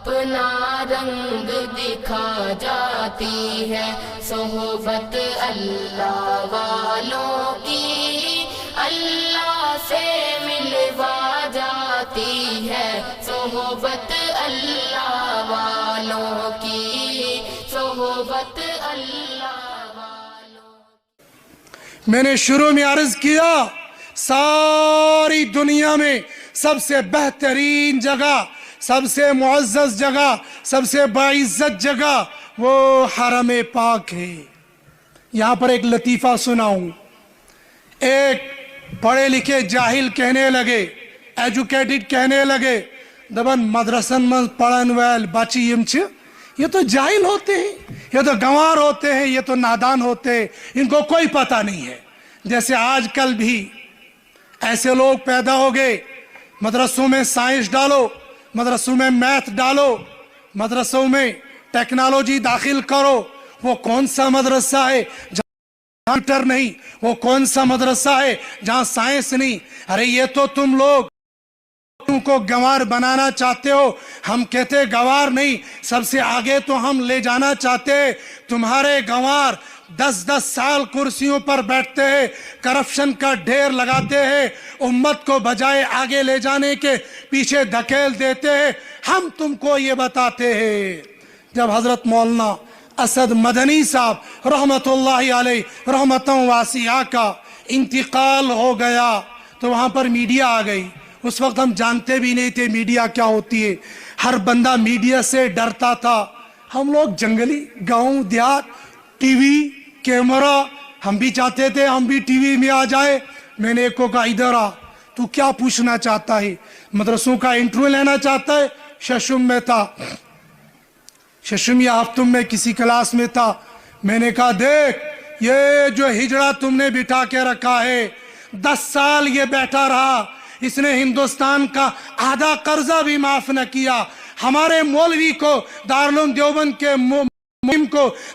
اپنا رنگ دکھا جاتی ہے، صحبت اللہ والوں کی اللہ سے ملوا جاتی ہے، صحبت اللہ والوں کی، صحبت اللہ والوں کی۔ میں نے شروع میں عرض کیا ساری دنیا میں سب سے بہترین جگہ، سب سے معزز جگہ، سب سے باعزت جگہ وہ حرم پاک ہے۔ یہاں پر ایک لطیفہ سناؤں۔ ایک پڑھے لکھے جاہل کہنے لگے، ایجوکیٹڈ کہنے لگے، دبن مدرسن من پڑھن ویل بچی یم چھ، یہ تو جاہل ہوتے ہیں، یہ تو گنوار ہوتے ہیں، یہ تو نادان ہوتے ہیں، ان کو کوئی پتہ نہیں ہے۔ جیسے آج کل بھی ایسے لوگ پیدا ہو گئے، مدرسوں میں سائنس ڈالو، مدرسوں میں میتھ ڈالو، مدرسوں میں ٹیکنالوجی داخل کرو۔ وہ کون سا مدرسہ ہے جہاں کمپیوٹر نہیں؟ وہ کون سا مدرسہ ہے جہاں سائنس نہیں؟ ارے یہ تو تم لوگ تم کو گنوار بنانا چاہتے ہو۔ ہم کہتے گنوار نہیں، سب سے آگے تو ہم لے جانا چاہتے ہیں۔ تمہارے گنوار 10 سال کرسیوں پر بیٹھتے ہیں، کرپشن کا ڈھیر لگاتے ہیں، امت کو بجائے آگے لے جانے کے پیچھے دھکیل دیتے ہیں۔ ہم تم کو یہ بتاتے ہیں۔ جب حضرت مولانا اسد مدنی صاحب رحمت اللہ علیہ رحمتوں واسعہ کا انتقال ہو گیا تو وہاں پر میڈیا آ گئی۔ اس وقت ہم جانتے بھی نہیں تھے میڈیا کیا ہوتی ہے، ہر بندہ میڈیا سے ڈرتا تھا۔ ہم لوگ جنگلی گاؤں دیہات، ٹی وی کیمرہ، ہم بھی چاہتے تھے ہم بھی ٹی وی میں آ جائے۔ میں نے ایک کو کہا ادھر آ، تو کیا پوچھنا چاہتا ہے؟ مدرسوں کا انٹرویو لینا چاہتا ہے؟ ششم میں تھا، ششم یا ہفتم میں کسی کلاس میں تھا۔ میں نے کہا دیکھ یہ جو ہجڑا تم نے بٹھا کے رکھا ہے، 10 سال یہ بیٹھا رہا، اس نے ہندوستان کا آدھا قرضہ بھی معاف نہ کیا۔ ہمارے مولوی کو، دارالعلوم دیوبند کے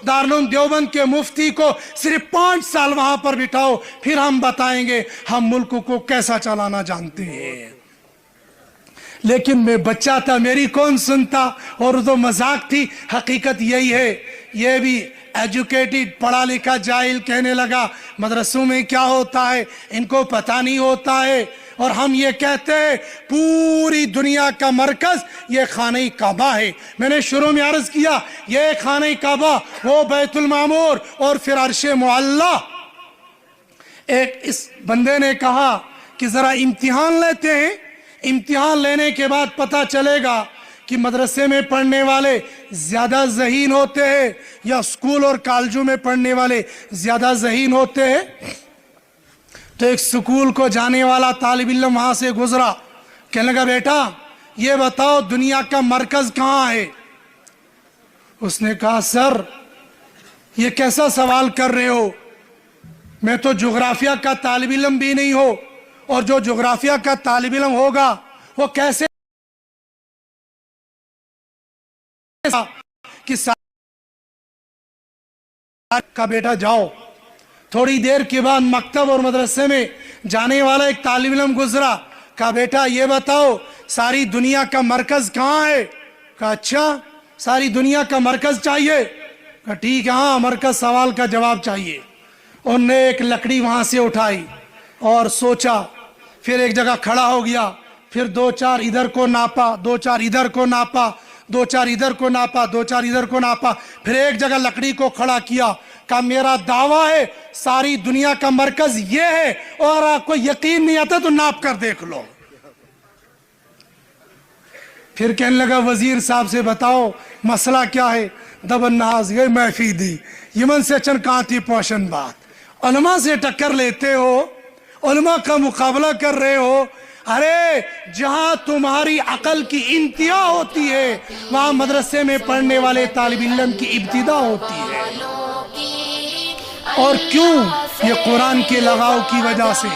دارالعلوم دیوبند کے مفتی کو صرف 5 سال وہاں پر بٹھاؤ، پھر ہم بتائیں گے ہم ملک کو کیسا چلانا جانتے ہیں۔ لیکن میں بچہ تھا، میری کون سنتا، اور تو مذاق تھی۔ حقیقت یہی ہے، یہ بھی ایجوکیٹڈ پڑھا لکھا جاہل کہنے لگا مدرسوں میں کیا ہوتا ہے ان کو پتہ نہیں ہوتا ہے۔ اور ہم یہ کہتے ہیں پوری دنیا کا مرکز یہ خانہ کعبہ ہے۔ میں نے شروع میں عرض کیا یہ خانہ کعبہ، وہ بیت المعمور اور پھر عرش معلی۔ ایک اس بندے نے کہا کہ ذرا امتحان لیتے ہیں، امتحان لینے کے بعد پتہ چلے گا کہ مدرسے میں پڑھنے والے زیادہ ذہین ہوتے ہیں یا اسکول اور کالجوں میں پڑھنے والے زیادہ ذہین ہوتے ہیں۔ تو ایک سکول کو جانے والا طالب علم وہاں سے گزرا، کہنے لگا بیٹا یہ بتاؤ دنیا کا مرکز کہاں ہے؟ اس نے کہا سر یہ کیسا سوال کر رہے ہو، میں تو جغرافیہ کا طالب علم بھی نہیں ہو، اور جو جغرافیہ کا طالب علم ہوگا وہ کیسے کا بیٹا جاؤ۔ تھوڑی دیر کے بعد مکتب اور مدرسے میں جانے والا ایک طالب علم گزرا، کہا بیٹا یہ بتاؤ ساری دنیا کا مرکز کہاں ہے؟ کہا اچھا ساری دنیا کا مرکز چاہیے؟ کہا ٹھیک ہے، ہاں مرکز سوال کا جواب چاہیے۔ انہوں نے ایک لکڑی وہاں سے اٹھائی اور سوچا، پھر ایک جگہ کھڑا ہو گیا، پھر 2-4 ادھر کو ناپا، 2-4 ادھر کو ناپا، 2-4 ادھر کو ناپا، 2-4 ادھر کو ناپا، پھر ایک جگہ لکڑی کو کھڑا کیا، کہا میرا دعویٰ ہے ساری دنیا کا مرکز یہ ہے، اور آپ کو یقین نہیں آتا تو ناپ کر دیکھ لو۔ پھر کہنے لگا وزیر صاحب سے بتاؤ مسئلہ کیا ہے؟ دبن ناز گئے محفی دی یمن سے چن کانتی پوشن بات، علماء سے ٹکر لیتے ہو، علماء کا مقابلہ کر رہے ہو۔ ارے جہاں تمہاری عقل کی انتہا ہوتی ہے وہاں مدرسے میں پڑھنے والے طالب علم کی ابتدا ہوتی ہے۔ اور کیوں؟ یہ قرآن کے لغاؤ کی وجہ سے۔